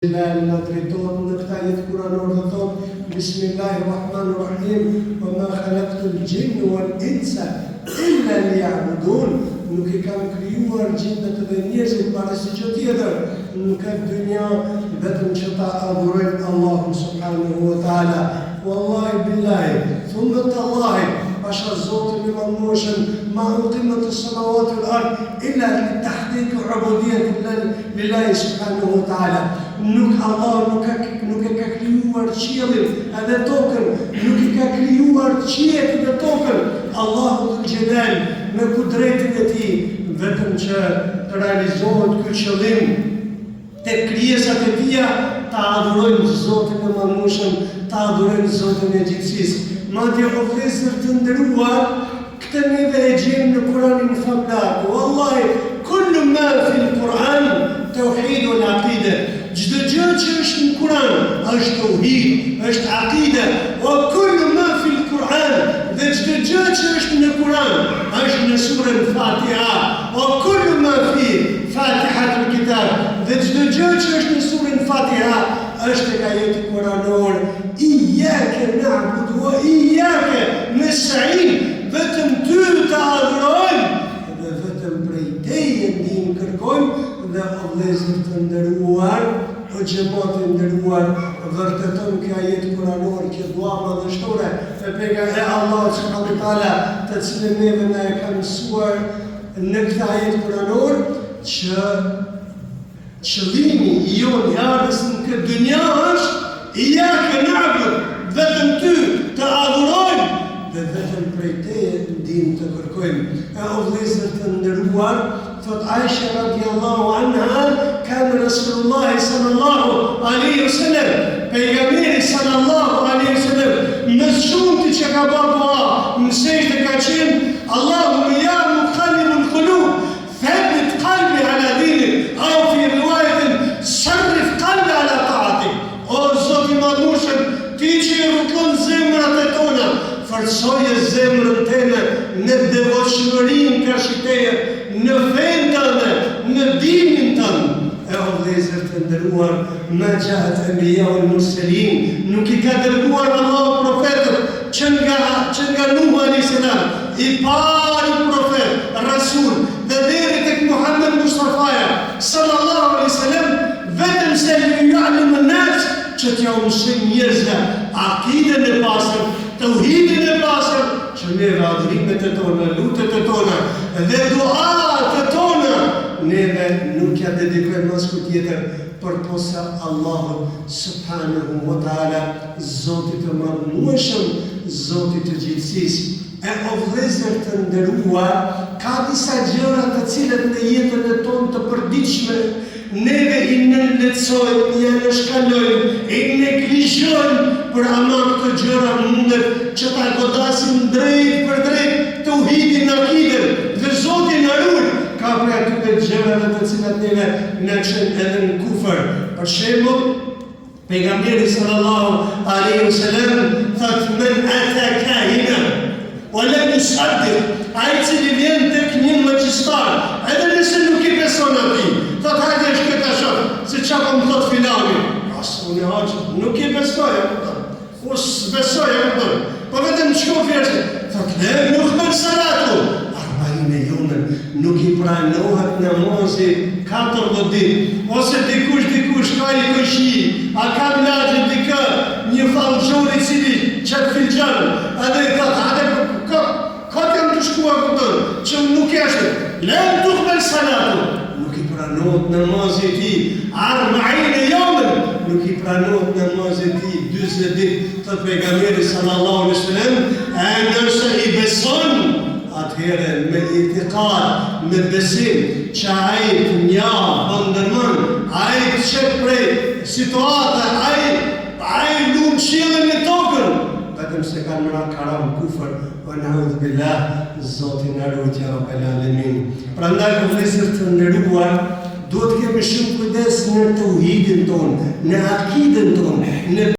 Në drejtohet në këta jetë kuranor dhe thot Bismillahirrahmanirrahim wa ma khalaqtul jinna wal insa illa liya'budun. Nuk I kam krijuar gjindet dhe njerëzit para se gjë tjetër në këtë dynja vetëm që ta adhurojnë Allahun subhanahu wa taala. Wallahi billahi, thumma tallahi, pasha Zotin e Madhëshëm, ma uqimat as-samawati wal ard illa li tahqiq ubudiyyati lillahi subhanahu wa taala. Nuk Allah nuk e ka krijuar qiellin edhe tokën, nuk I ka krijuar qiellin dhe tokën Allahu Dhul Jalal me kudretin e Tij, vetëm që të realizohet ky qëllim te krijesat e Tija, ta adhurojnë Zotin e Madhëshëm, ta adhurojnë Zotin e gjithësisë. Madje o vëllezër të nderuar, këtë neve e gjejmë në Kur'anin famlar. Wallahi, kullu ma fil Kur'an tauhidul aqide. Çdo gjë që është në Kur'an është tauhid, është aqide. Wa kullu ma fil Kur'an, dhe çdo gjë që është në Kur'an është në surën Fatiha. Wa kullu ma fi Fatihatul Kitab, dhe çdo gjë që është në surën Fatiha është tek ajeti kuranor Iyyake na'budu wa iyyake nasta'in, vetëm ty të adhurojmë dhe vetëm prej teje ndihmë kërkojmë. Dhe o vëllezër të nderuar, o xhamat të nderuar, vërteton kjo ajet kuranor, kjo dua madhështore e pejgamberit Allah subhanahu wa taala, të cilën neve na e ka mësuar në këtë ajet kuranor, që qëllimi I jonë I ardhës në këtë dynja është Iyyake na'budu, vetëm ty të adhurojmë dhe vetëm prej teje ndihmë të kërkojmë. E o vëllezër të nderuar, thot Aisha radiallahu anha, kanë Rasulullah sallallahu alaihi wasallam, pejgamberi sallallahu alaihi wasallam, më shumë që ka bërë dua, në sejdë ka qenë Allahumma ya muqallibul qulub, thabbit qalbi ala dinik, au fi riwayatin sarrif qalbi ala ta'atik. O Zoti I Madhëshëm, ti që I rrugon zemrat e tona, forcoje zemrën tënde në devotshmërinë kërshi teje, në fenë tënde, në dinin tënd. E o vëllezër të nderuar, ma ja'at anbiya'ul mursalin, nuk I ka dërguar Allahu profetët që nga Nuh alayhis salam, I pari profet, rasul, dhe deri tek Muhammed Mustafa sallallahu alaihi wasallam, vetëm se yu'allimu an-nas, që t'ja mësojnë njerëzve akiden e pastër, tauhidin e pastër, që neve adhurimet e tona, lutet e tona dhe duat e tona, neve nuk ja dedikojmë asku tjetër përposa Allahut subhanahu wa taala, Zotit të Madhëshëm, Zotit të gjithësisë. E o vëllezër të nderuar, ka disa gjëra të cilët në jetën e tonë të përditshme neve I nënlecojmë, I nënshkalojmë, I neglizhojmë, për ama këto gjëra mundet që ta godasim drejt për drejt tauhidin akiden dhe Zoti na ruaj. Ka për atyre gjërave të cilat neve na çojnë edhe në kufër. Për shembull, pejgamberi sallallahu alaihi wasallam thot men ata kahina wa lam yusaddiq, ai cili vjen tek një magjistar, edhe nëse nuk I beson atij, thot hajde shkoj ta shoh se çfarë më thot filani. Unë hoqë, nuk I besoj, besoj, po vetëm qëko fjeshe, thot ne nuk mërë salatu, arba'ine jonën, nuk I pranohet namazi 4 ditë, ose dikush ka I këshi, a ka mlajë dikë, një fallxori cili qëtë filxanë, edhe I thot, ka të jam të shkua këtër, që nuk eshte, lem nuk mërë salatu, nuk I pranohet namazi ti, arba'ine jonën, nuk I pranohet namazi ti 40 ditë, të pejgamberi sallallahu alaihi wasallam, e nëse I beson, atëherë me itikad, me besim, që ai të nja, bëndërmën, ai të qëtë prej situata, ai lumë qiellin e tokën, vetëm se kanë mëra karam kufër, o na'udhu billah, Zoti na ruaj ya Rabbel Alamin. Prandaj vëllezër të nderuar, duhet kemi shumë kujdes në tauhidin tonë, në akiden tonë, në